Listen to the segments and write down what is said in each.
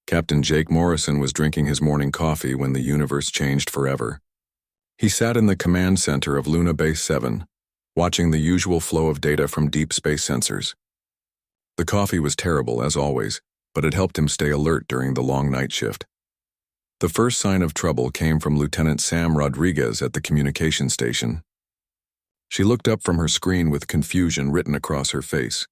Captain Jake Morrison was drinking his morning coffee when the universe changed forever. He sat in the command center of Luna Base 7, watching the usual flow of data from deep space sensors. The coffee was terrible, as always, but it helped him stay alert during the long night shift. The first sign of trouble came from Lieutenant Sam Rodriguez at the communication station. She looked up from her screen with confusion written across her face.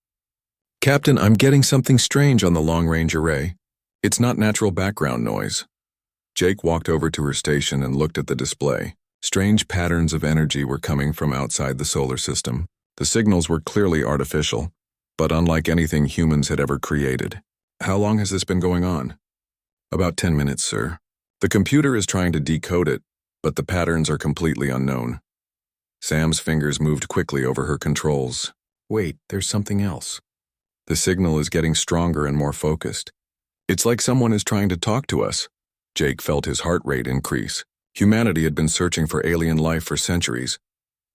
"Captain, I'm getting something strange on the long-range array. It's not natural background noise." Jake walked over to her station and looked at the display. Strange patterns of energy were coming from outside the solar system. The signals were clearly artificial, but unlike anything humans had ever created. "How long has this been going on?" "About 10 minutes, sir. The computer is trying to decode it, but the patterns are completely unknown." Sam's fingers moved quickly over her controls. "Wait, there's something else. The signal is getting stronger and more focused. It's like someone is trying to talk to us." Jake felt his heart rate increase. Humanity had been searching for alien life for centuries,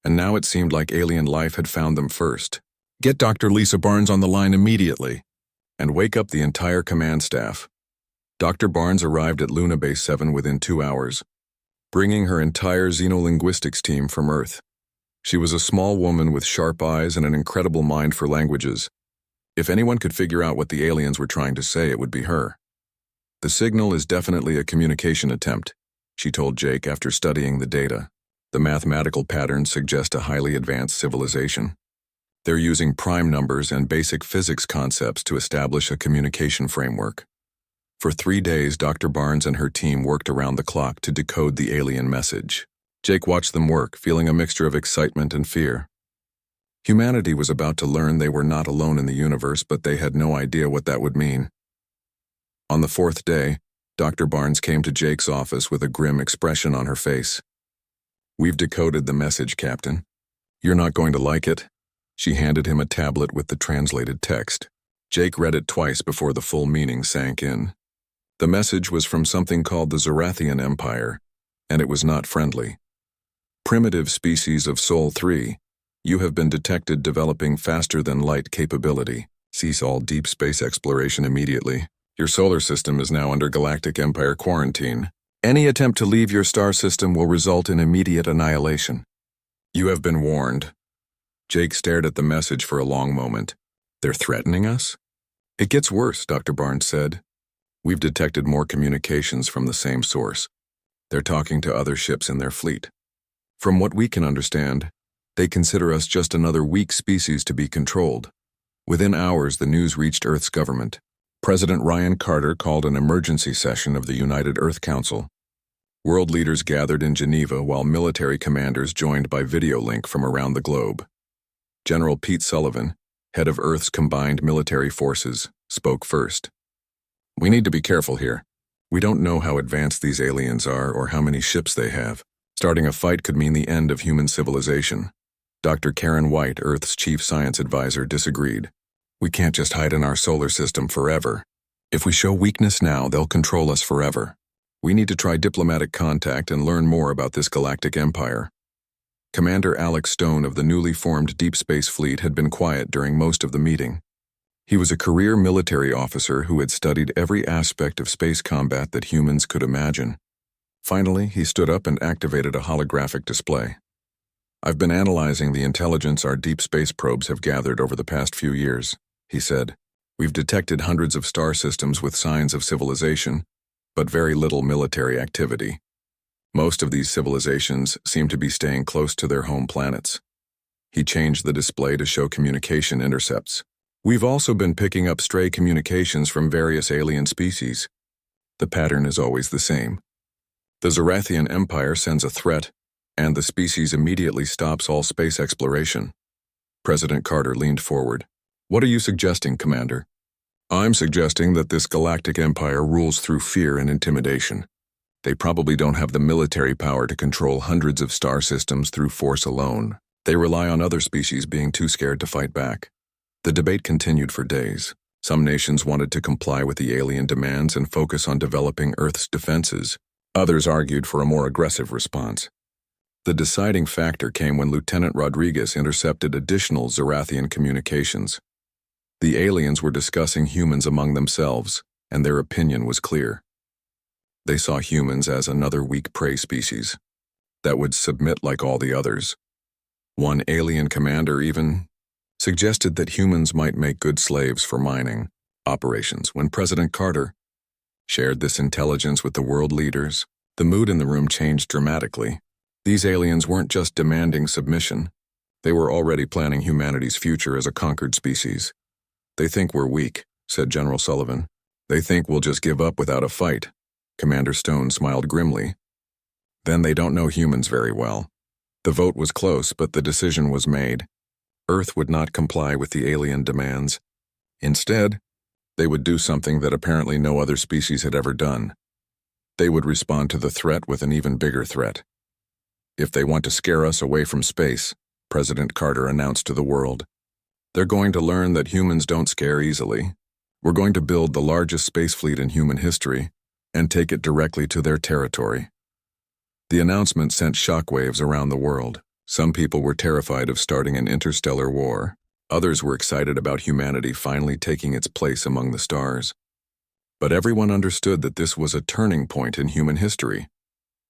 and now it seemed like alien life had found them first. "Get Dr. Lisa Barnes on the line immediately, and wake up the entire command staff." Dr. Barnes arrived at Luna Base 7 within 2 hours, bringing her entire xenolinguistics team from Earth. She was a small woman with sharp eyes and an incredible mind for languages. If anyone could figure out what the aliens were trying to say, it would be her. "The signal is definitely a communication attempt," she told Jake after studying the data. "The mathematical patterns suggest a highly advanced civilization. They're using prime numbers and basic physics concepts to establish a communication framework." For 3 days, Dr. Barnes and her team worked around the clock to decode the alien message. Jake watched them work, feeling a mixture of excitement and fear. Humanity was about to learn they were not alone in the universe, but they had no idea what that would mean. On the 4th day, Dr. Barnes came to Jake's office with a grim expression on her face. "We've decoded the message, Captain. You're not going to like it." She handed him a tablet with the translated text. Jake read it twice before the full meaning sank in. The message was from something called the Zorathian Empire, and it was not friendly. "Primitive species of Sol 3, you have been detected developing faster-than-light capability. Cease all deep space exploration immediately. Your solar system is now under Galactic Empire quarantine. Any attempt to leave your star system will result in immediate annihilation. You have been warned." Jake stared at the message for a long moment. "They're threatening us?" "It gets worse," Dr. Barnes said. "We've detected more communications from the same source. They're talking to other ships in their fleet. From what we can understand, they consider us just another weak species to be controlled." Within hours, the news reached Earth's government. President Ryan Carter called an emergency session of the United Earth Council. World leaders gathered in Geneva while military commanders joined by video link from around the globe. General Pete Sullivan, head of Earth's combined military forces, spoke first. "We need to be careful here. We don't know how advanced these aliens are or how many ships they have. Starting a fight could mean the end of human civilization." Dr. Karen White, Earth's chief science advisor, disagreed. "We can't just hide in our solar system forever. If we show weakness now, they'll control us forever. We need to try diplomatic contact and learn more about this galactic empire." Commander Alex Stone of the newly formed Deep Space Fleet had been quiet during most of the meeting. He was a career military officer who had studied every aspect of space combat that humans could imagine. Finally, he stood up and activated a holographic display. "I've been analyzing the intelligence our deep space probes have gathered over the past few years," he said. "We've detected hundreds of star systems with signs of civilization, but very little military activity. Most of these civilizations seem to be staying close to their home planets." He changed the display to show communication intercepts. "We've also been picking up stray communications from various alien species. The pattern is always the same. The Zorathian Empire sends a threat, and the species immediately stops all space exploration." President Carter leaned forward. "What are you suggesting, Commander?" "I'm suggesting that this galactic empire rules through fear and intimidation. They probably don't have the military power to control hundreds of star systems through force alone. They rely on other species being too scared to fight back." The debate continued for days. Some nations wanted to comply with the alien demands and focus on developing Earth's defenses. Others argued for a more aggressive response. The deciding factor came when Lieutenant Rodriguez intercepted additional Zorathian communications. The aliens were discussing humans among themselves, and their opinion was clear. They saw humans as another weak prey species that would submit like all the others. One alien commander even suggested that humans might make good slaves for mining operations. When President Carter shared this intelligence with the world leaders, the mood in the room changed dramatically. These aliens weren't just demanding submission. They were already planning humanity's future as a conquered species. "They think we're weak," said General Sullivan. "They think we'll just give up without a fight." Commander Stone smiled grimly. "Then they don't know humans very well." The vote was close, but the decision was made. Earth would not comply with the alien demands. Instead, they would do something that apparently no other species had ever done. They would respond to the threat with an even bigger threat. "If they want to scare us away from space," President Carter announced to the world, "they're going to learn that humans don't scare easily. We're going to build the largest space fleet in human history and take it directly to their territory." The announcement sent shockwaves around the world. Some people were terrified of starting an interstellar war. Others were excited about humanity finally taking its place among the stars. But everyone understood that this was a turning point in human history.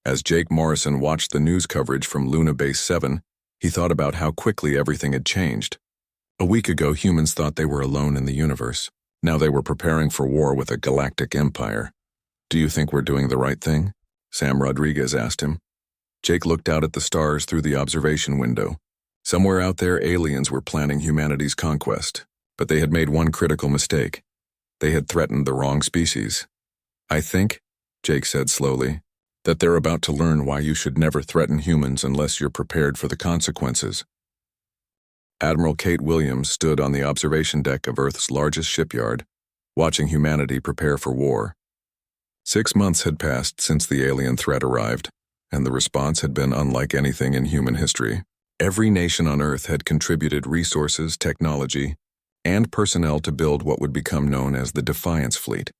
As Jake Morrison watched the news coverage from Luna Base 7, he thought about how quickly everything had changed. A week ago, humans thought they were alone in the universe. Now they were preparing for war with a galactic empire. "Do you think we're doing the right thing?" Sam Rodriguez asked him. Jake looked out at the stars through the observation window. Somewhere out there, aliens were planning humanity's conquest, but they had made one critical mistake. They had threatened the wrong species. "I think," Jake said slowly, "that they're about to learn why you should never threaten humans unless you're prepared for the consequences." Admiral Kate Williams stood on the observation deck of Earth's largest shipyard, watching humanity prepare for war. 6 months had passed since the alien threat arrived, and the response had been unlike anything in human history. Every nation on Earth had contributed resources, technology, and personnel to build what would become known as the Defiance Fleet.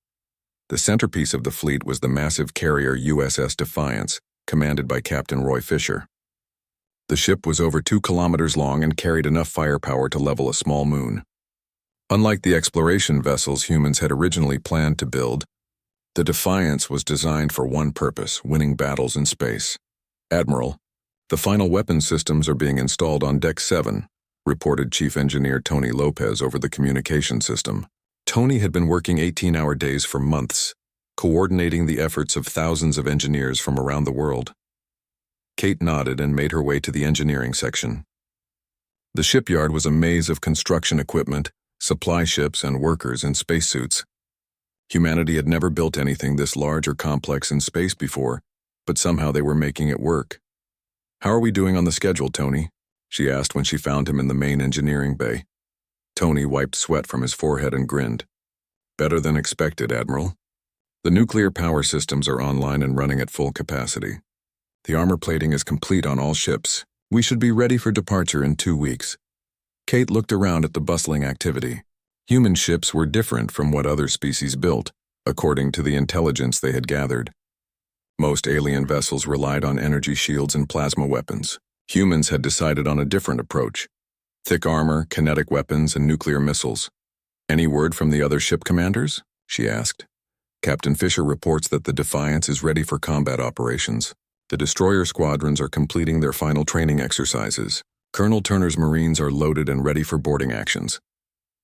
The centerpiece of the fleet was the massive carrier USS Defiance, commanded by Captain Roy Fisher. The ship was over 2 kilometers long and carried enough firepower to level a small moon. Unlike the exploration vessels humans had originally planned to build, the Defiance was designed for one purpose: winning battles in space. "Admiral, the final weapon systems are being installed on Deck 7, reported Chief Engineer Tony Lopez over the communication system. Tony had been working 18-hour days for months, coordinating the efforts of thousands of engineers from around the world. Kate nodded and made her way to the engineering section. The shipyard was a maze of construction equipment, supply ships, and workers in spacesuits. Humanity had never built anything this large or complex in space before, but somehow they were making it work. "How are we doing on the schedule, Tony?" she asked when she found him in the main engineering bay. Tony wiped sweat from his forehead and grinned. "Better than expected, Admiral. The nuclear power systems are online and running at full capacity. The armor plating is complete on all ships. We should be ready for departure in 2 weeks." Kate looked around at the bustling activity. Human ships were different from what other species built, according to the intelligence they had gathered. Most alien vessels relied on energy shields and plasma weapons. Humans had decided on a different approach: thick armor, kinetic weapons, and nuclear missiles. "Any word from the other ship commanders?" she asked. "Captain Fisher reports that the Defiance is ready for combat operations. The destroyer squadrons are completing their final training exercises. Colonel Turner's Marines are loaded and ready for boarding actions."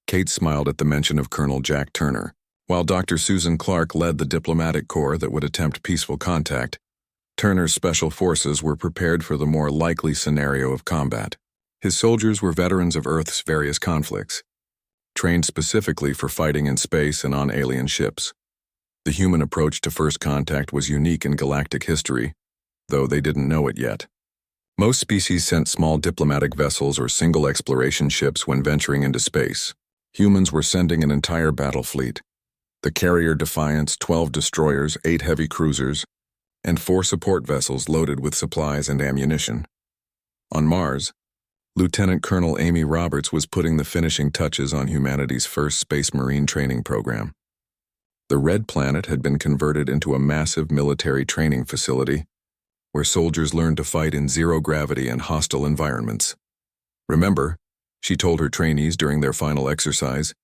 Kate smiled at the mention of Colonel Jack Turner. While Dr. Susan Clark led the diplomatic corps that would attempt peaceful contact, Turner's special forces were prepared for the more likely scenario of combat. His soldiers were veterans of Earth's various conflicts, trained specifically for fighting in space and on alien ships. The human approach to first contact was unique in galactic history, though they didn't know it yet. Most species sent small diplomatic vessels or single exploration ships when venturing into space. Humans were sending an entire battle fleet: the carrier Defiance, 12 destroyers, 8 heavy cruisers, and 4 support vessels loaded with supplies and ammunition. On Mars, Lieutenant Colonel Amy Roberts was putting the finishing touches on humanity's first Space Marine training program. The Red Planet had been converted into a massive military training facility where soldiers learned to fight in zero-gravity and hostile environments. "Remember," she told her trainees during their final exercise,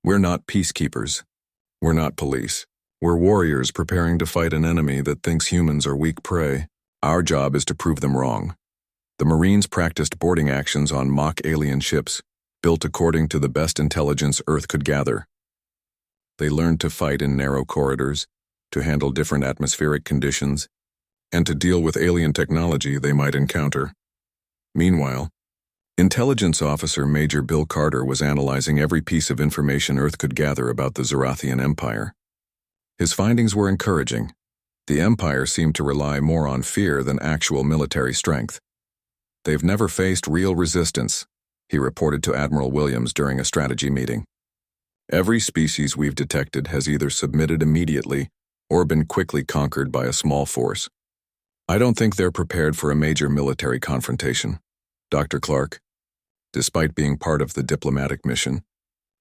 "we're not peacekeepers. We're not police. We're warriors preparing to fight an enemy that thinks humans are weak prey. Our job is to prove them wrong. The Marines practiced boarding actions on mock alien ships, built according to the best intelligence Earth could gather. They learned to fight in narrow corridors, to handle different atmospheric conditions, and to deal with alien technology they might encounter. Meanwhile, Intelligence Officer Major Bill Carter was analyzing every piece of information Earth could gather about the Zorathian Empire. His findings were encouraging. The Empire seemed to rely more on fear than actual military strength. They've never faced real resistance, he reported to Admiral Williams during a strategy meeting. Every species we've detected has either submitted immediately or been quickly conquered by a small force. I don't think they're prepared for a major military confrontation. Dr. Clark, despite being part of the diplomatic mission,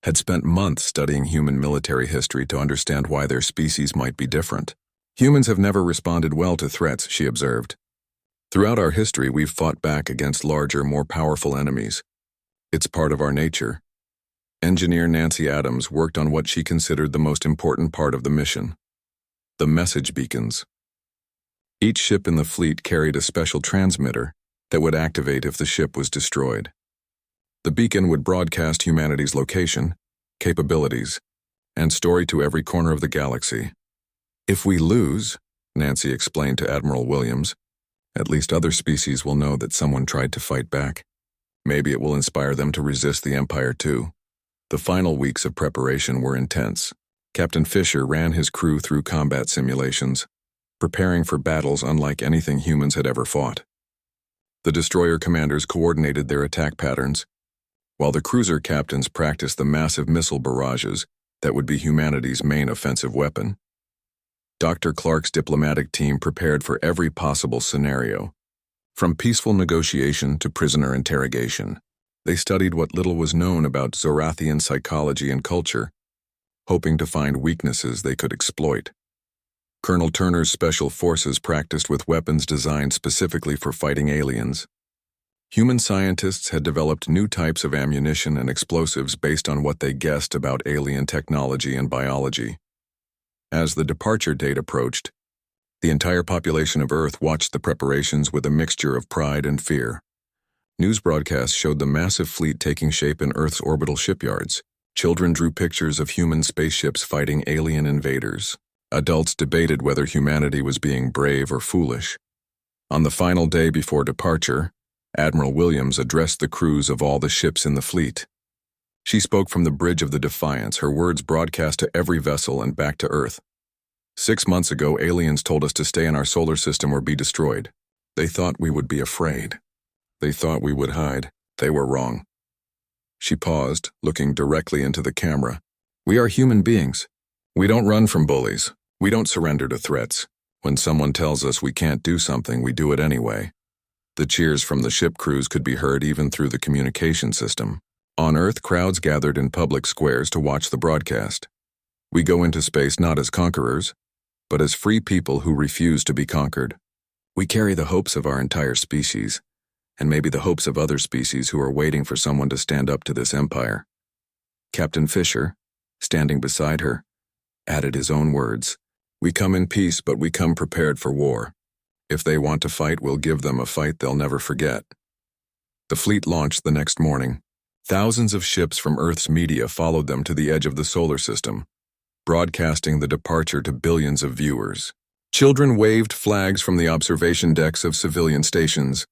had spent months studying human military history to understand why their species might be different. Humans have never responded well to threats, she observed. Throughout our history, we've fought back against larger, more powerful enemies. It's part of our nature. Engineer Nancy Adams worked on what she considered the most important part of the mission: the message beacons. Each ship in the fleet carried a special transmitter that would activate if the ship was destroyed. The beacon would broadcast humanity's location, capabilities, and story to every corner of the galaxy. If we lose, Nancy explained to Admiral Williams, at least other species will know that someone tried to fight back. Maybe it will inspire them to resist the Empire too. The final weeks of preparation were intense. Captain Fisher ran his crew through combat simulations, preparing for battles unlike anything humans had ever fought. The destroyer commanders coordinated their attack patterns, while the cruiser captains practiced the massive missile barrages that would be humanity's main offensive weapon. Dr. Clark's diplomatic team prepared for every possible scenario, from peaceful negotiation to prisoner interrogation. They studied what little was known about Zorathian psychology and culture, hoping to find weaknesses they could exploit. Colonel Turner's special forces practiced with weapons designed specifically for fighting aliens. Human scientists had developed new types of ammunition and explosives based on what they guessed about alien technology and biology. As the departure date approached, the entire population of Earth watched the preparations with a mixture of pride and fear. News broadcasts showed the massive fleet taking shape in Earth's orbital shipyards. Children drew pictures of human spaceships fighting alien invaders. Adults debated whether humanity was being brave or foolish. On the final day before departure, Admiral Williams addressed the crews of all the ships in the fleet. She spoke from the bridge of the Defiance, her words broadcast to every vessel and back to Earth. 6 months ago, aliens told us to stay in our solar system or be destroyed. They thought we would be afraid. They thought we would hide. They were wrong. She paused, looking directly into the camera. We are human beings. We don't run from bullies. We don't surrender to threats. When someone tells us we can't do something, we do it anyway. The cheers from the ship crews could be heard even through the communication system. On Earth, crowds gathered in public squares to watch the broadcast. We go into space not as conquerors, but as free people who refuse to be conquered. We carry the hopes of our entire species, and maybe the hopes of other species who are waiting for someone to stand up to this empire. Captain Fisher, standing beside her, added his own words. We come in peace, but we come prepared for war. If they want to fight, we'll give them a fight they'll never forget. The fleet launched the next morning. Thousands of ships from Earth's media followed them to the edge of the solar system, broadcasting the departure to billions of viewers. Children waved flags from the observation decks of civilian stations.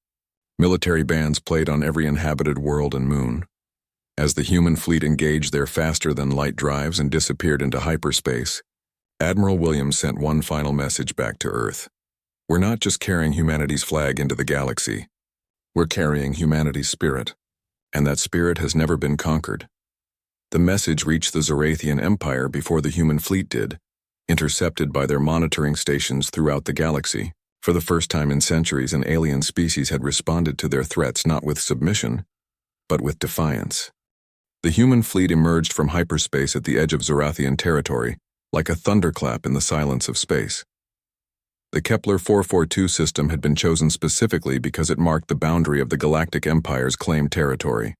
Military bands played on every inhabited world and moon. As the human fleet engaged their faster-than-light drives and disappeared into hyperspace, Admiral Williams sent one final message back to Earth. We're not just carrying humanity's flag into the galaxy. We're carrying humanity's spirit, and that spirit has never been conquered. The message reached the Zorathian Empire before the human fleet did, intercepted by their monitoring stations throughout the galaxy. For the first time in centuries, an alien species had responded to their threats not with submission, but with defiance. The human fleet emerged from hyperspace at the edge of Zorathian territory, like a thunderclap in the silence of space. The Kepler 442 system had been chosen specifically because it marked the boundary of the Galactic Empire's claimed territory.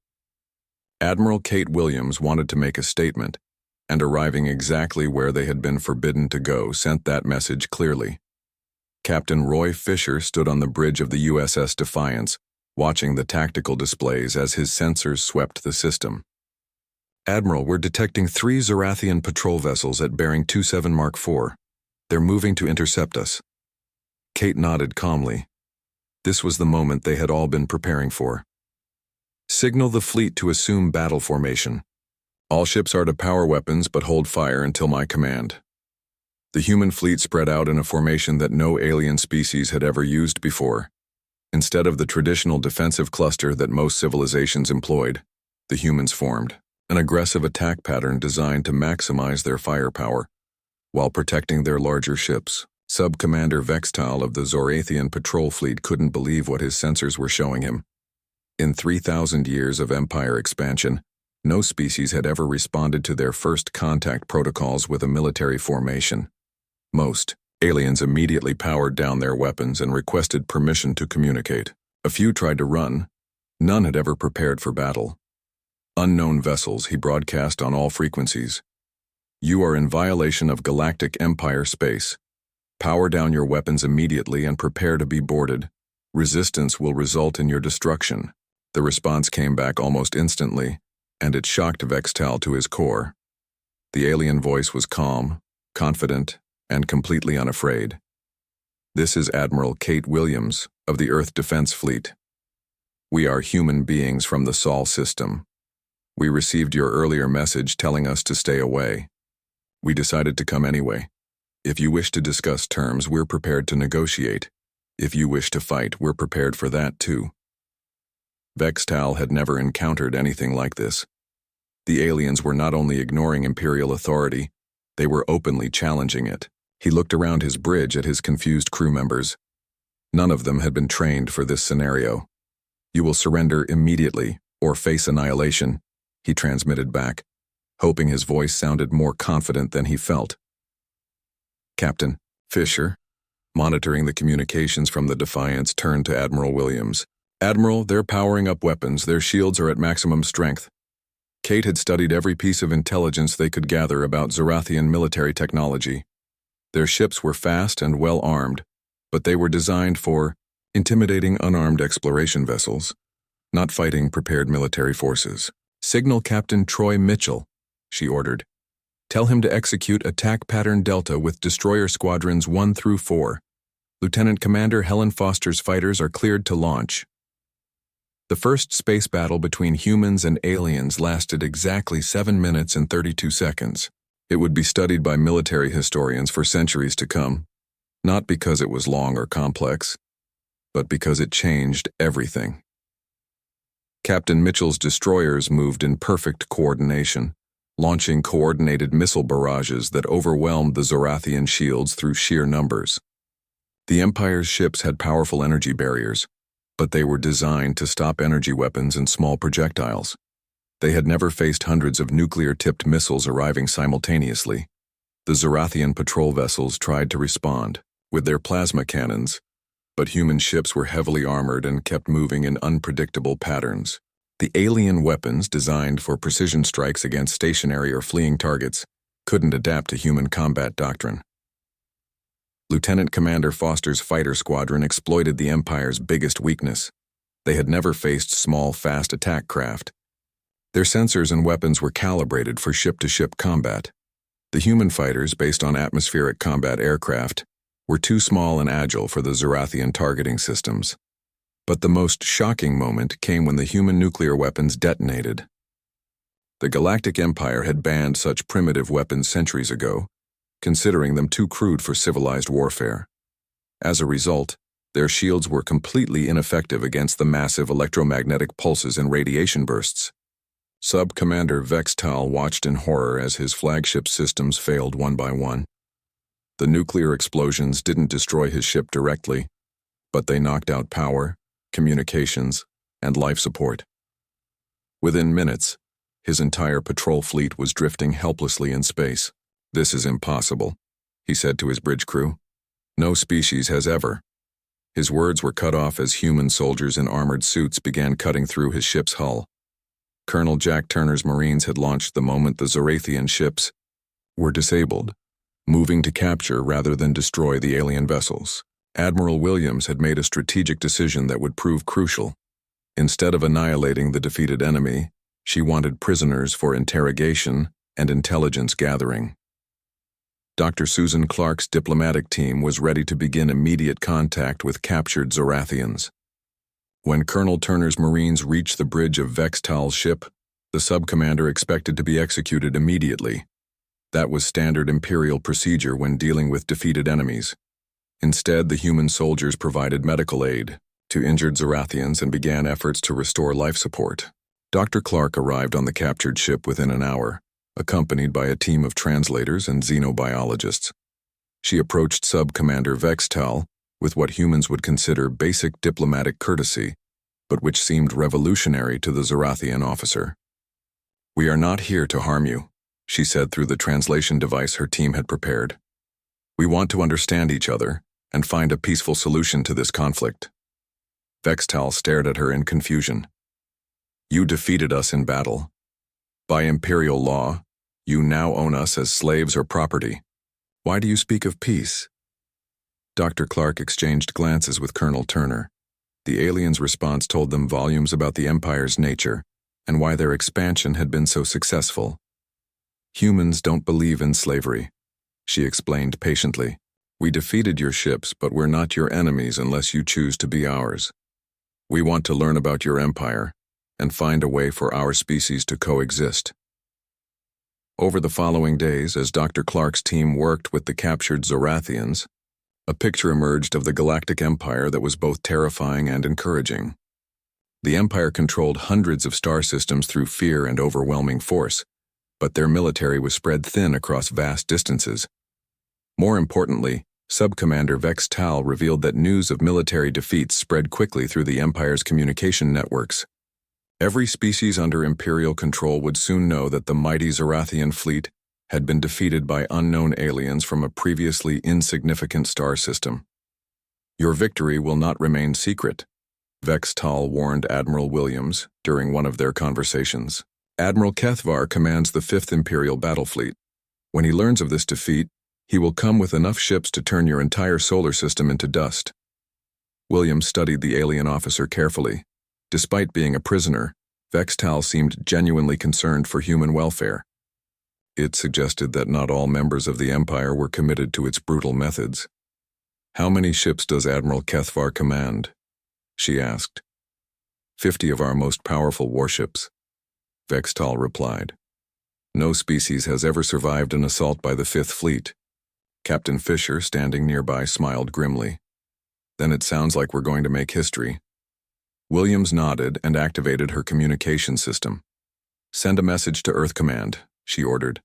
Admiral Kate Williams wanted to make a statement, and arriving exactly where they had been forbidden to go sent that message clearly. Captain Roy Fisher stood on the bridge of the USS Defiance, watching the tactical displays as his sensors swept the system. "Admiral, we're detecting 3 Zorathian patrol vessels at bearing 27 Mark IV. They're moving to intercept us." Kate nodded calmly. This was the moment they had all been preparing for. "Signal the fleet to assume battle formation. All ships are to power weapons but hold fire until my command." The human fleet spread out in a formation that no alien species had ever used before. Instead of the traditional defensive cluster that most civilizations employed, the humans formed an aggressive attack pattern designed to maximize their firepower while protecting their larger ships. Sub-Commander Vextal of the Zorathian patrol fleet couldn't believe what his sensors were showing him. In 3,000 years of Empire expansion, no species had ever responded to their first contact protocols with a military formation. Most aliens immediately powered down their weapons and requested permission to communicate. A few tried to run. None had ever prepared for battle. "Unknown vessels," he broadcast on all frequencies. "You are in violation of Galactic Empire space. Power down your weapons immediately and prepare to be boarded. Resistance will result in your destruction." The response came back almost instantly, and it shocked Vextal to his core. The alien voice was calm, confident, and completely unafraid. "This is Admiral Kate Williams of the Earth Defense Fleet. We are human beings from the Sol system. We received your earlier message telling us to stay away. We decided to come anyway. If you wish to discuss terms, we're prepared to negotiate. If you wish to fight, we're prepared for that too." Vextal had never encountered anything like this. The aliens were not only ignoring Imperial authority, they were openly challenging it. He looked around his bridge at his confused crew members. None of them had been trained for this scenario. "You will surrender immediately or face annihilation," he transmitted back, hoping his voice sounded more confident than he felt. Captain Fisher, monitoring the communications from the Defiance, turned to Admiral Williams. "Admiral, they're powering up weapons. Their shields are at maximum strength." Kate had studied every piece of intelligence they could gather about Zorathian military technology. Their ships were fast and well armed, but they were designed for intimidating unarmed exploration vessels, not fighting prepared military forces. "Signal Captain Troy Mitchell," she ordered. "Tell him to execute Attack Pattern Delta with Destroyer Squadrons 1 through 4. Lieutenant Commander Helen Foster's fighters are cleared to launch." The first space battle between humans and aliens lasted exactly 7 minutes and 32 seconds. It would be studied by military historians for centuries to come, not because it was long or complex, but because it changed everything. Captain Mitchell's destroyers moved in perfect coordination, launching coordinated missile barrages that overwhelmed the Zorathian shields through sheer numbers. The Empire's ships had powerful energy barriers, but they were designed to stop energy weapons and small projectiles. They had never faced hundreds of nuclear-tipped missiles arriving simultaneously. The Zorathian patrol vessels tried to respond with their plasma cannons, but human ships were heavily armored and kept moving in unpredictable patterns. The alien weapons, designed for precision strikes against stationary or fleeing targets, couldn't adapt to human combat doctrine. Lieutenant Commander Foster's fighter squadron exploited the Empire's biggest weakness. They had never faced small, fast attack craft. Their sensors and weapons were calibrated for ship-to-ship combat. The human fighters, based on atmospheric combat aircraft, were too small and agile for the Zorathian targeting systems. But the most shocking moment came when the human nuclear weapons detonated. The Galactic Empire had banned such primitive weapons centuries ago, considering them too crude for civilized warfare. As a result, their shields were completely ineffective against the massive electromagnetic pulses and radiation bursts. Sub-Commander Vextal watched in horror as his flagship systems failed one by one. The nuclear explosions didn't destroy his ship directly, but they knocked out power, communications, and life support. Within minutes, his entire patrol fleet was drifting helplessly in space. "This is impossible," he said to his bridge crew. "No species has ever." His words were cut off as human soldiers in armored suits began cutting through his ship's hull. Colonel Jack Turner's Marines had launched the moment the Zorathian ships were disabled, moving to capture rather than destroy the alien vessels. Admiral Williams had made a strategic decision that would prove crucial. Instead of annihilating the defeated enemy, she wanted prisoners for interrogation and intelligence gathering. Dr. Susan Clark's diplomatic team was ready to begin immediate contact with captured Zorathians. When Colonel Turner's Marines reached the bridge of Vextal's ship, the sub-commander expected to be executed immediately. That was standard Imperial procedure when dealing with defeated enemies. Instead, the human soldiers provided medical aid to injured Zorathians and began efforts to restore life support. Dr. Clark arrived on the captured ship within an hour, accompanied by a team of translators and xenobiologists. She approached Sub-Commander Vextal with what humans would consider basic diplomatic courtesy, but which seemed revolutionary to the Zorathian officer. "We are not here to harm you," she said through the translation device her team had prepared. "We want to understand each other and find a peaceful solution to this conflict." Vextal stared at her in confusion. "You defeated us in battle. By Imperial law, you now own us as slaves or property. Why do you speak of peace?" Dr. Clark exchanged glances with Colonel Turner. The aliens' response told them volumes about the Empire's nature and why their expansion had been so successful. "Humans don't believe in slavery," she explained patiently. "We defeated your ships, but we're not your enemies unless you choose to be ours. We want to learn about your empire and find a way for our species to coexist." Over the following days, as Dr. Clark's team worked with the captured Zorathians, a picture emerged of the Galactic Empire that was both terrifying and encouraging. The Empire controlled hundreds of star systems through fear and overwhelming force, but their military was spread thin across vast distances. More importantly, Sub-Commander Vextal revealed that news of military defeats spread quickly through the Empire's communication networks. Every species under Imperial control would soon know that the mighty Zorathian fleet had been defeated by unknown aliens from a previously insignificant star system. "Your victory will not remain secret," Vextal warned Admiral Williams during one of their conversations. "Admiral Kethvar commands the 5th Imperial Battle Fleet. When he learns of this defeat, he will come with enough ships to turn your entire solar system into dust." Williams studied the alien officer carefully. Despite being a prisoner, Vextal seemed genuinely concerned for human welfare. It suggested that not all members of the Empire were committed to its brutal methods. "How many ships does Admiral Kethvar command?" she asked. 50 of our most powerful warships," Vextal replied. "No species has ever survived an assault by the 5th Fleet." Captain Fisher, standing nearby, smiled grimly. "Then it sounds like we're going to make history." Williams nodded and activated her communication system. "Send a message to Earth Command," she ordered.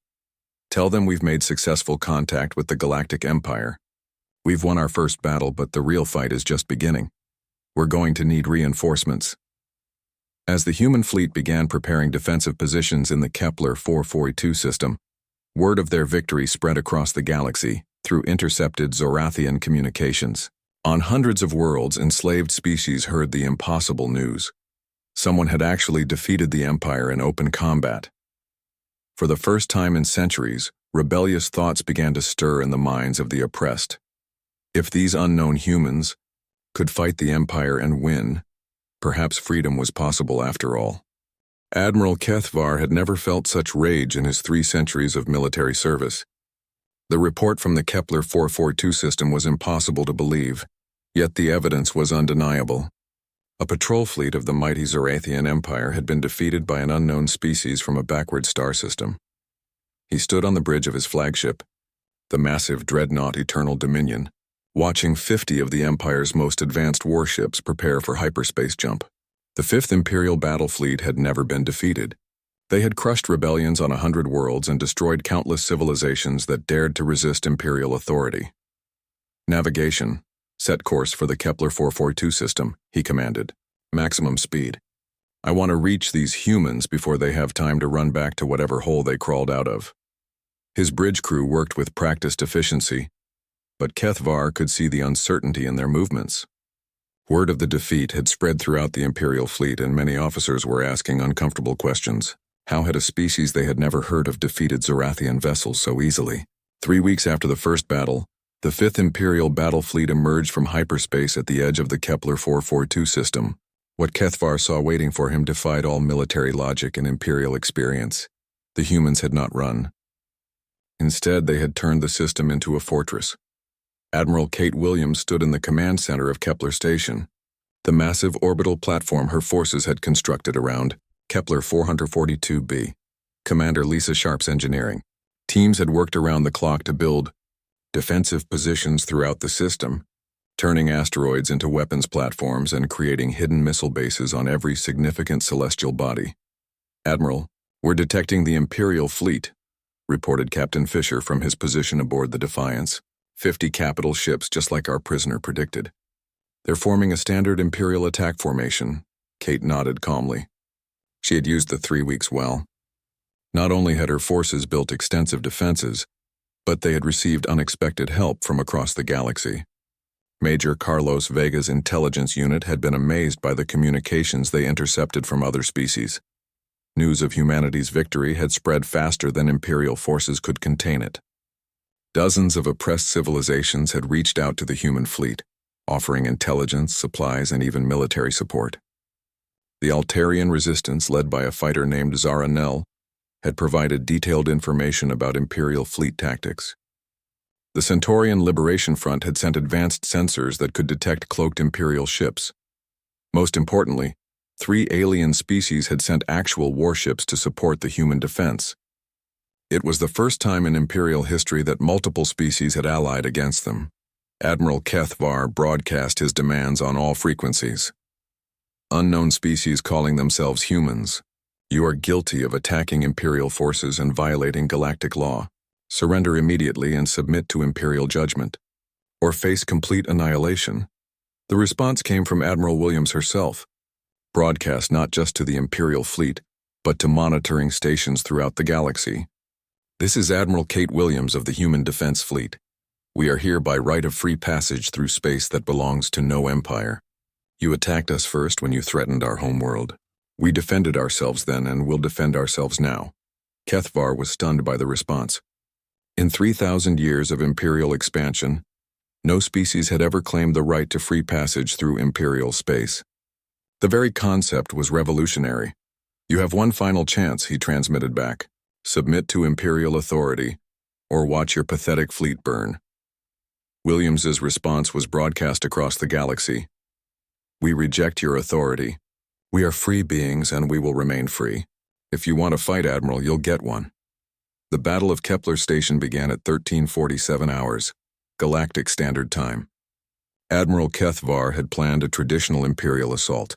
"Tell them we've made successful contact with the Galactic Empire. We've won our first battle, but the real fight is just beginning. We're going to need reinforcements." As the human fleet began preparing defensive positions in the Kepler 442 system, word of their victory spread across the galaxy through intercepted Zorathian communications. On hundreds of worlds, enslaved species heard the impossible news. Someone had actually defeated the Empire in open combat. For the first time in centuries, rebellious thoughts began to stir in the minds of the oppressed. If these unknown humans could fight the Empire and win, perhaps freedom was possible after all. Admiral Kethvar had never felt such rage in his 3 centuries of military service. The report from the Kepler 442 system was impossible to believe, yet the evidence was undeniable. A patrol fleet of the mighty Zorathian Empire had been defeated by an unknown species from a backward star system. He stood on the bridge of his flagship, the massive dreadnought Eternal Dominion, watching 50 of the Empire's most advanced warships prepare for hyperspace jump. The 5th Imperial Battle Fleet had never been defeated. They had crushed rebellions on 100 worlds and destroyed countless civilizations that dared to resist Imperial authority. "Navigation. Set course for the Kepler 442 system," he commanded. "Maximum speed. I want to reach these humans before they have time to run back to whatever hole they crawled out of." His bridge crew worked with practiced efficiency, but Kethvar could see the uncertainty in their movements. Word of the defeat had spread throughout the Imperial fleet, and many officers were asking uncomfortable questions. How had a species they had never heard of defeated Zorathian vessels so easily? 3 weeks after the first battle, the 5th Imperial battle fleet emerged from hyperspace at the edge of the Kepler 442 system. What Kethvar saw waiting for him defied all military logic and Imperial experience. The humans had not run. Instead, they had turned the system into a fortress. Admiral Kate Williams stood in the command center of Kepler Station, the massive orbital platform her forces had constructed around Kepler 442b. Commander Lisa Sharp's engineering teams had worked around the clock to build defensive positions throughout the system, turning asteroids into weapons platforms and creating hidden missile bases on every significant celestial body. "Admiral, we're detecting the Imperial fleet," reported Captain Fisher from his position aboard the Defiance. 50 capital ships, just like our prisoner predicted. "They're forming a standard Imperial attack formation." Kate nodded calmly. She had used the 3 weeks well. Not only had her forces built extensive defenses, but they had received unexpected help from across the galaxy. Major Carlos Vega's intelligence unit had been amazed by the communications they intercepted from other species. News of humanity's victory had spread faster than Imperial forces could contain it. Dozens of oppressed civilizations had reached out to the human fleet, offering intelligence, supplies, and even military support. The Altarian resistance, led by a fighter named Zara Nell, had provided detailed information about Imperial fleet tactics. The Centaurian Liberation Front had sent advanced sensors that could detect cloaked Imperial ships. Most importantly, 3 alien species had sent actual warships to support the human defense. It was the first time in Imperial history that multiple species had allied against them. Admiral Kethvar broadcast his demands on all frequencies. "Unknown species calling themselves humans. You are guilty of attacking Imperial forces and violating galactic law. Surrender immediately and submit to Imperial judgment, or face complete annihilation." The response came from Admiral Williams herself, broadcast not just to the Imperial fleet, but to monitoring stations throughout the galaxy. "This is Admiral Kate Williams of the Human Defense Fleet. We are here by right of free passage through space that belongs to no empire. You attacked us first when you threatened our homeworld. We defended ourselves then and will defend ourselves now." Kethvar was stunned by the response. In 3,000 years of Imperial expansion, no species had ever claimed the right to free passage through Imperial space. The very concept was revolutionary. "You have one final chance," he transmitted back. "Submit to Imperial authority, or watch your pathetic fleet burn." Williams's response was broadcast across the galaxy. "We reject your authority. We are free beings and we will remain free. If you want to fight, Admiral, you'll get one." The Battle of Kepler Station began at 1347 hours, Galactic Standard Time. Admiral Kethvar had planned a traditional Imperial assault.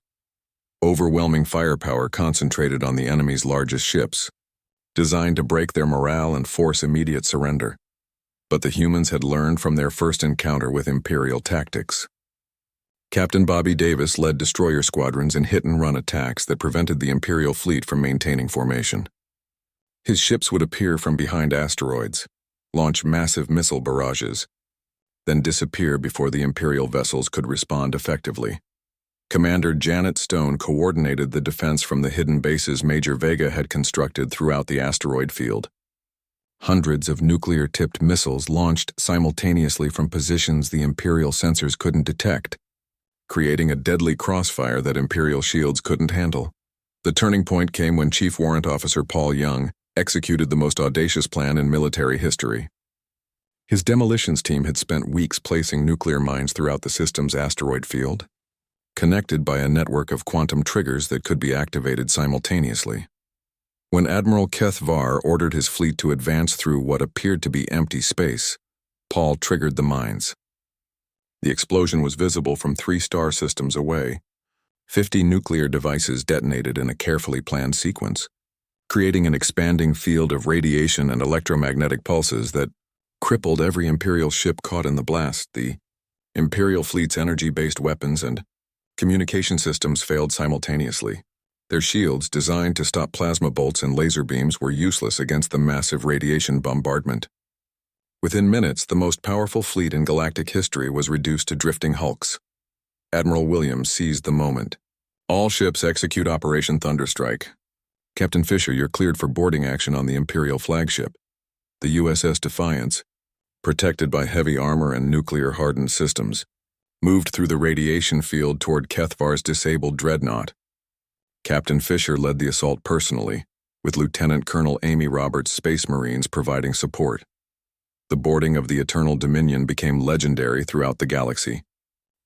Overwhelming firepower concentrated on the enemy's largest ships, designed to break their morale and force immediate surrender. But the humans had learned from their first encounter with Imperial tactics. Captain Bobby Davis led destroyer squadrons in hit-and-run attacks that prevented the Imperial fleet from maintaining formation. His ships would appear from behind asteroids, launch massive missile barrages, then disappear before the Imperial vessels could respond effectively. Commander Janet Stone coordinated the defense from the hidden bases Major Vega had constructed throughout the asteroid field. Hundreds of nuclear-tipped missiles launched simultaneously from positions the Imperial sensors couldn't detect, creating a deadly crossfire that Imperial shields couldn't handle. The turning point came when Chief Warrant Officer Paul Young executed the most audacious plan in military history. His demolitions team had spent weeks placing nuclear mines throughout the system's asteroid field, connected by a network of quantum triggers that could be activated simultaneously. When Admiral Kethvar ordered his fleet to advance through what appeared to be empty space, Paul triggered the mines. The explosion was visible from 3 star systems away. 50 nuclear devices detonated in a carefully planned sequence, creating an expanding field of radiation and electromagnetic pulses that crippled every Imperial ship caught in the blast. The Imperial fleet's energy-based weapons and communication systems failed simultaneously. Their shields, designed to stop plasma bolts and laser beams, were useless against the massive radiation bombardment. Within minutes, the most powerful fleet in galactic history was reduced to drifting hulks. Admiral Williams seized the moment. "All ships execute Operation Thunderstrike. Captain Fisher, you're cleared for boarding action on the Imperial flagship, the USS Defiance, protected by heavy armor and nuclear-hardened systems, moved through the radiation field toward Kethvar's disabled dreadnought. Captain Fisher led the assault personally, with Lieutenant Colonel Amy Roberts' Space Marines providing support. The boarding of the Eternal Dominion became legendary throughout the galaxy.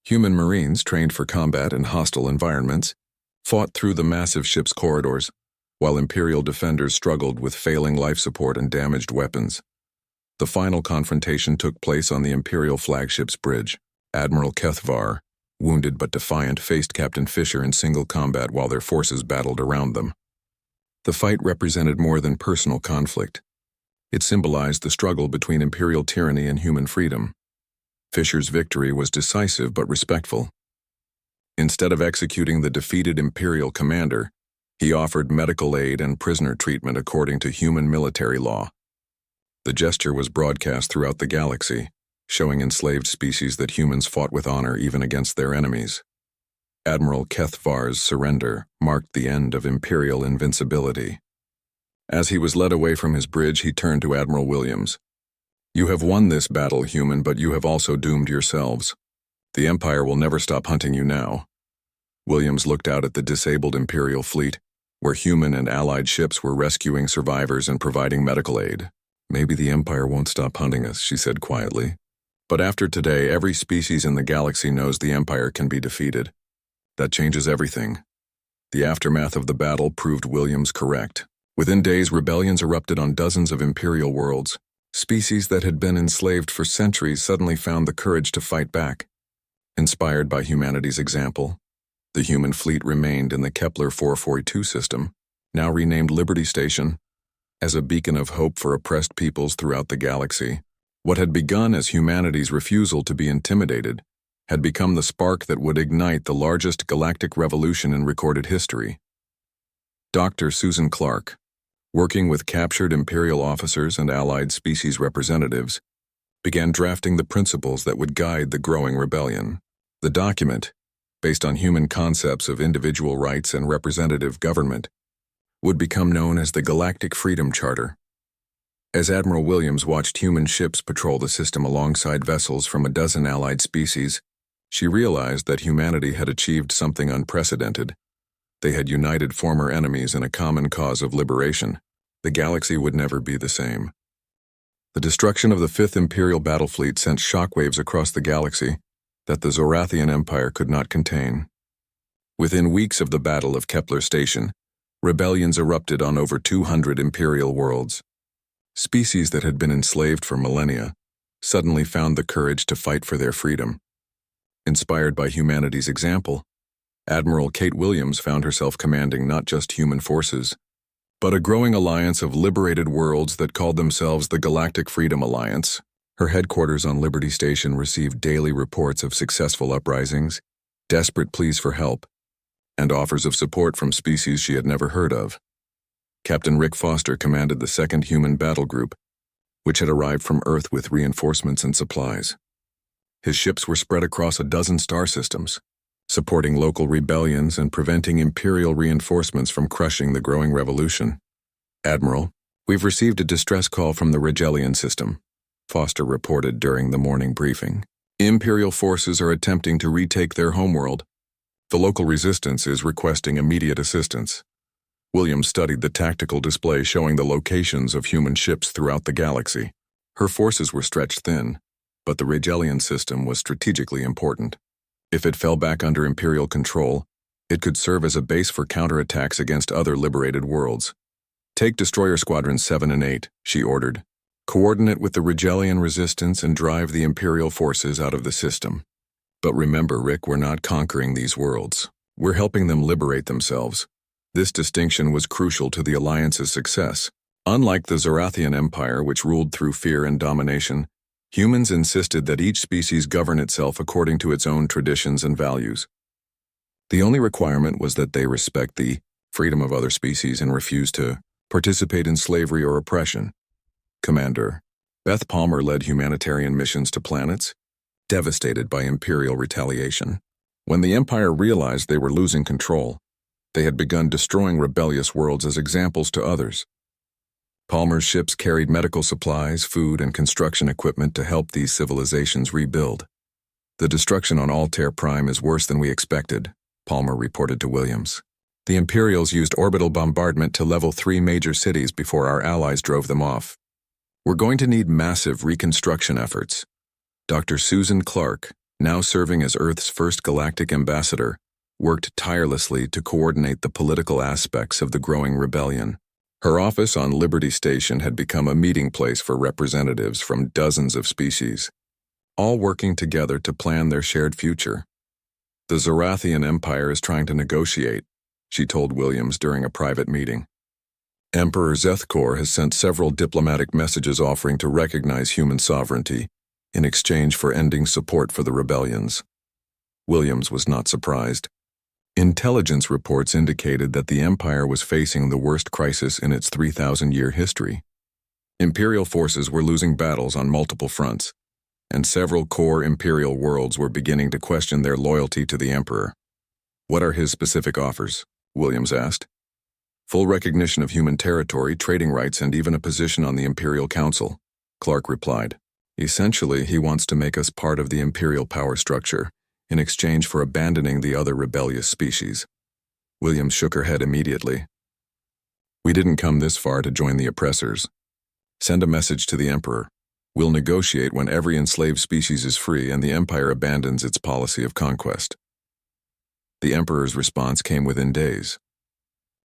Human Marines trained for combat in hostile environments fought through the massive ship's corridors, while Imperial defenders struggled with failing life support and damaged weapons. The final confrontation took place on the Imperial flagship's bridge. Admiral Kethvar, wounded but defiant, faced Captain Fisher in single combat while their forces battled around them. The fight represented more than personal conflict. It symbolized the struggle between Imperial tyranny and human freedom. Fisher's victory was decisive but respectful. Instead of executing the defeated Imperial commander, he offered medical aid and prisoner treatment according to human military law. The gesture was broadcast throughout the galaxy, showing enslaved species that humans fought with honor even against their enemies. Admiral Kethvar's surrender marked the end of Imperial invincibility. As he was led away from his bridge, he turned to Admiral Williams. "You have won this battle, human, but you have also doomed yourselves. The Empire will never stop hunting you now." Williams looked out at the disabled Imperial fleet, where human and allied ships were rescuing survivors and providing medical aid. "Maybe the Empire won't stop hunting us," she said quietly. "But after today, every species in the galaxy knows the Empire can be defeated. That changes everything." The aftermath of the battle proved Williams correct. Within days, rebellions erupted on dozens of Imperial worlds. Species that had been enslaved for centuries suddenly found the courage to fight back. Inspired by humanity's example, the human fleet remained in the Kepler 442 system, now renamed Liberty Station, as a beacon of hope for oppressed peoples throughout the galaxy. What had begun as humanity's refusal to be intimidated had become the spark that would ignite the largest galactic revolution in recorded history. Dr. Susan Clark, working with captured Imperial officers and allied species representatives, began drafting the principles that would guide the growing rebellion. The document, based on human concepts of individual rights and representative government, would become known as the Galactic Freedom Charter. As Admiral Williams watched human ships patrol the system alongside vessels from a dozen allied species, she realized that humanity had achieved something unprecedented. They had united former enemies in a common cause of liberation. The galaxy would never be the same. The destruction of the 5th Imperial battle fleet sent shockwaves across the galaxy that the Zorathian Empire could not contain. Within weeks of the Battle of Kepler Station, rebellions erupted on over 200 Imperial worlds. Species that had been enslaved for millennia suddenly found the courage to fight for their freedom. Inspired by humanity's example, Admiral Kate Williams found herself commanding not just human forces, but a growing alliance of liberated worlds that called themselves the Galactic Freedom Alliance. Her headquarters on Liberty Station received daily reports of successful uprisings, desperate pleas for help, and offers of support from species she had never heard of. Captain Rick Foster commanded the 2nd Human Battle Group, which had arrived from Earth with reinforcements and supplies. His ships were spread across a dozen star systems, supporting local rebellions and preventing Imperial reinforcements from crushing the growing revolution. "Admiral, we've received a distress call from the Regellian system," Foster reported during the morning briefing. "Imperial forces are attempting to retake their homeworld. The local resistance is requesting immediate assistance." Williams studied the tactical display showing the locations of human ships throughout the galaxy. Her forces were stretched thin, but the Regellian system was strategically important. If it fell back under Imperial control, it could serve as a base for counterattacks against other liberated worlds. "Take Destroyer Squadrons 7 and 8, she ordered. "Coordinate with the Regellian resistance and drive the Imperial forces out of the system. But remember, Rick, we're not conquering these worlds. We're helping them liberate themselves." This distinction was crucial to the Alliance's success. Unlike the Zorathian Empire, which ruled through fear and domination, humans insisted that each species govern itself according to its own traditions and values. The only requirement was that they respect the freedom of other species and refuse to participate in slavery or oppression. Commander Beth Palmer led humanitarian missions to planets devastated by Imperial retaliation. When the Empire realized they were losing control, They had begun destroying rebellious worlds as examples to others. Palmer's ships carried medical supplies, food, and construction equipment to help these civilizations rebuild. "The destruction on Altair Prime is worse than we expected," Palmer reported to Williams. "The Imperials used orbital bombardment to level 3 major cities before our allies drove them off. We're going to need massive reconstruction efforts." Dr. Susan Clark, now serving as Earth's first galactic ambassador, worked tirelessly to coordinate the political aspects of the growing rebellion. Her office on Liberty Station had become a meeting place for representatives from dozens of species, all working together to plan their shared future. "The Zorathian Empire is trying to negotiate," she told Williams during a private meeting. "Emperor Zethkor has sent several diplomatic messages offering to recognize human sovereignty in exchange for ending support for the rebellions." Williams was not surprised. Intelligence reports indicated that the Empire was facing the worst crisis in its 3,000-year history. Imperial forces were losing battles on multiple fronts, and several core Imperial worlds were beginning to question their loyalty to the Emperor. "What are his specific offers?" Williams asked. "Full recognition of human territory, trading rights, and even a position on the Imperial Council," Clark replied. "Essentially, he wants to make us part of the Imperial power structure, in exchange for abandoning the other rebellious species." Williams shook her head immediately. "We didn't come this far to join the oppressors. Send a message to the Emperor. We'll negotiate when every enslaved species is free and the Empire abandons its policy of conquest." The Emperor's response came within days.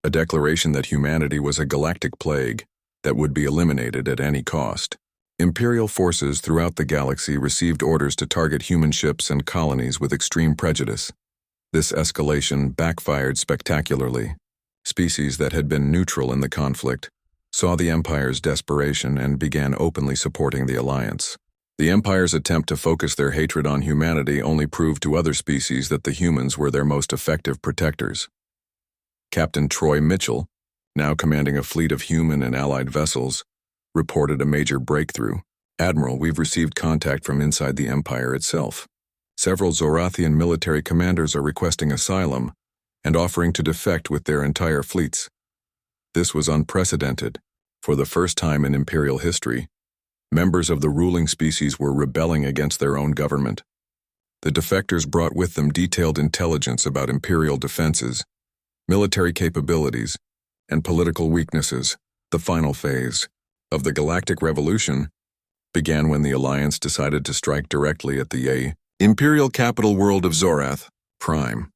A declaration that humanity was a galactic plague that would be eliminated at any cost. Imperial forces throughout the galaxy received orders to target human ships and colonies with extreme prejudice. This escalation backfired spectacularly. Species that had been neutral in the conflict saw the Empire's desperation and began openly supporting the alliance. The Empire's attempt to focus their hatred on humanity only proved to other species that the humans were their most effective protectors. Captain Troy Mitchell, now commanding a fleet of human and allied vessels, reported a major breakthrough. "Admiral, we've received contact from inside the Empire itself. Several Zorathian military commanders are requesting asylum and offering to defect with their entire fleets. This was unprecedented. For the first time in Imperial history, members of the ruling species were rebelling against their own government. The defectors brought with them detailed intelligence about Imperial defenses, military capabilities, and political weaknesses. The final phase of the Galactic Revolution began when the Alliance decided to strike directly at the Imperial capital world of Zorath Prime.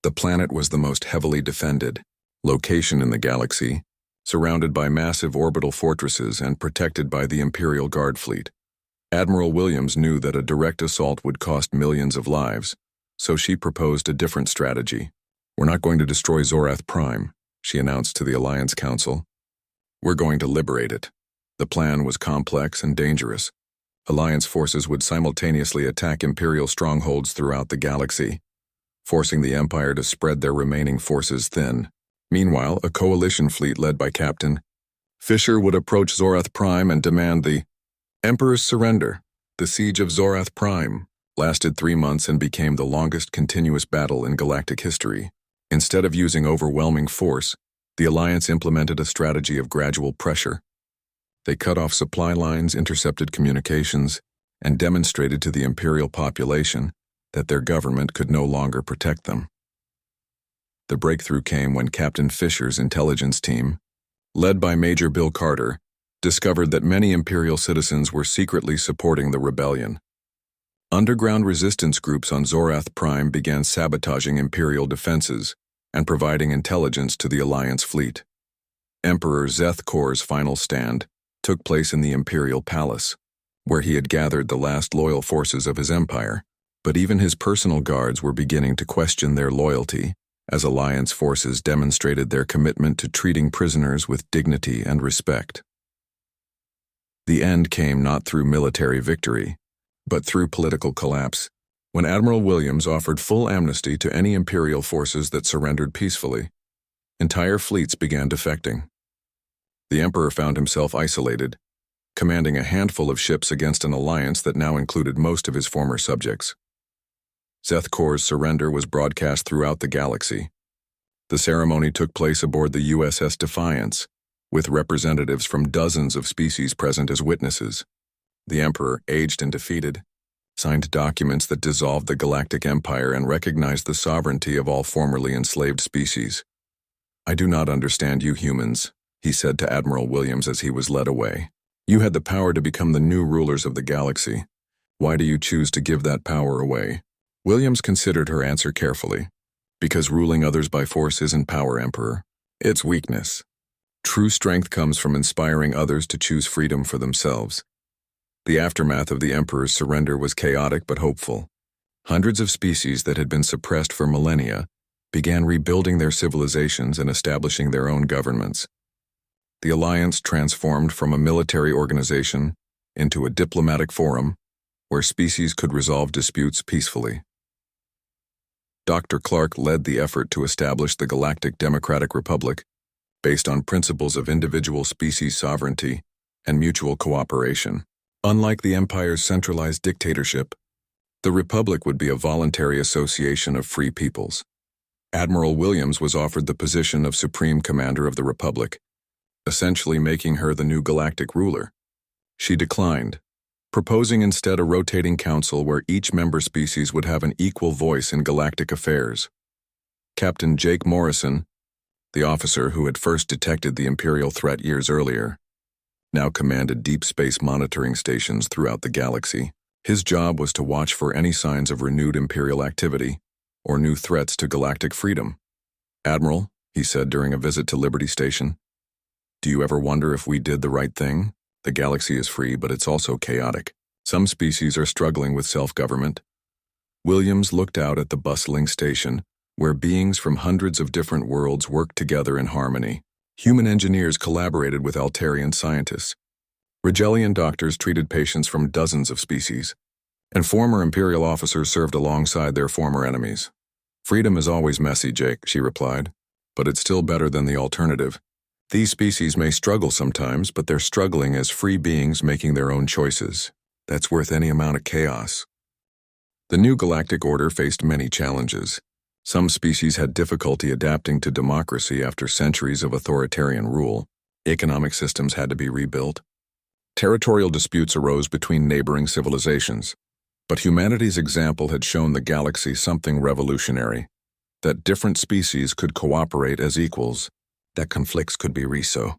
The planet was the most heavily defended location in the galaxy, surrounded by massive orbital fortresses and protected by the Imperial Guard fleet. Admiral Williams knew that a direct assault would cost millions of lives, so she proposed a different strategy. "We're not going to destroy Zorath Prime," she announced to the Alliance Council. "We're going to liberate it." The plan was complex and dangerous. Alliance forces would simultaneously attack Imperial strongholds throughout the galaxy, forcing the Empire to spread their remaining forces thin. Meanwhile, a coalition fleet led by Captain Fisher would approach Zorath Prime and demand the Emperor's surrender. The Siege of Zorath Prime lasted 3 months and became the longest continuous battle in galactic history. Instead of using overwhelming force, the Alliance implemented a strategy of gradual pressure. They cut off supply lines, intercepted communications, and demonstrated to the Imperial population that their government could no longer protect them. The breakthrough came when Captain Fisher's intelligence team, led by Major Bill Carter, discovered that many Imperial citizens were secretly supporting the rebellion. Underground resistance groups on Zorath Prime began sabotaging Imperial defenses and providing intelligence to the Alliance fleet. Emperor Zethkor's final stand took place in the Imperial Palace, where he had gathered the last loyal forces of his empire, but even his personal guards were beginning to question their loyalty as Alliance forces demonstrated their commitment to treating prisoners with dignity and respect. The end came not through military victory, but through political collapse, when Admiral Williams offered full amnesty to any Imperial forces that surrendered peacefully. Entire fleets began defecting. The Emperor found himself isolated, commanding a handful of ships against an alliance that now included most of his former subjects. Zethkor's surrender was broadcast throughout the galaxy. The ceremony took place aboard the USS Defiance, with representatives from dozens of species present as witnesses. The Emperor, aged and defeated, signed documents that dissolved the Galactic Empire and recognized the sovereignty of all formerly enslaved species. "I do not understand you humans," he said to Admiral Williams as he was led away. "You had the power to become the new rulers of the galaxy. Why do you choose to give that power away?" Williams considered her answer carefully. "Because ruling others by force isn't power, Emperor. It's weakness. True strength comes from inspiring others to choose freedom for themselves." The aftermath of the Emperor's surrender was chaotic but hopeful. Hundreds of species that had been suppressed for millennia began rebuilding their civilizations and establishing their own governments. The Alliance transformed from a military organization into a diplomatic forum where species could resolve disputes peacefully. Dr. Clark led the effort to establish the Galactic Democratic Republic based on principles of individual species sovereignty and mutual cooperation. Unlike the Empire's centralized dictatorship, the Republic would be a voluntary association of free peoples. Admiral Williams was offered the position of Supreme Commander of the Republic, essentially making her the new galactic ruler. She declined, proposing instead a rotating council where each member species would have an equal voice in galactic affairs. Captain Jake Morrison, the officer who had first detected the Imperial threat years earlier, now commanded deep space monitoring stations throughout the galaxy. His job was to watch for any signs of renewed Imperial activity or new threats to galactic freedom. "Admiral," he said during a visit to Liberty Station, "do you ever wonder if we did the right thing? The galaxy is free, but it's also chaotic. Some species are struggling with self-government." Williams looked out at the bustling station, where beings from hundreds of different worlds worked together in harmony. Human engineers collaborated with Altarian scientists. Rigelian doctors treated patients from dozens of species, and former Imperial officers served alongside their former enemies. "Freedom is always messy, Jake," she replied, "but it's still better than the alternative. These species may struggle sometimes, but they're struggling as free beings making their own choices. That's worth any amount of chaos." The new galactic order faced many challenges. Some species had difficulty adapting to democracy after centuries of authoritarian rule. Economic systems had to be rebuilt. Territorial disputes arose between neighboring civilizations. But humanity's example had shown the galaxy something revolutionary: that different species could cooperate as equals, that conflicts could be resolved.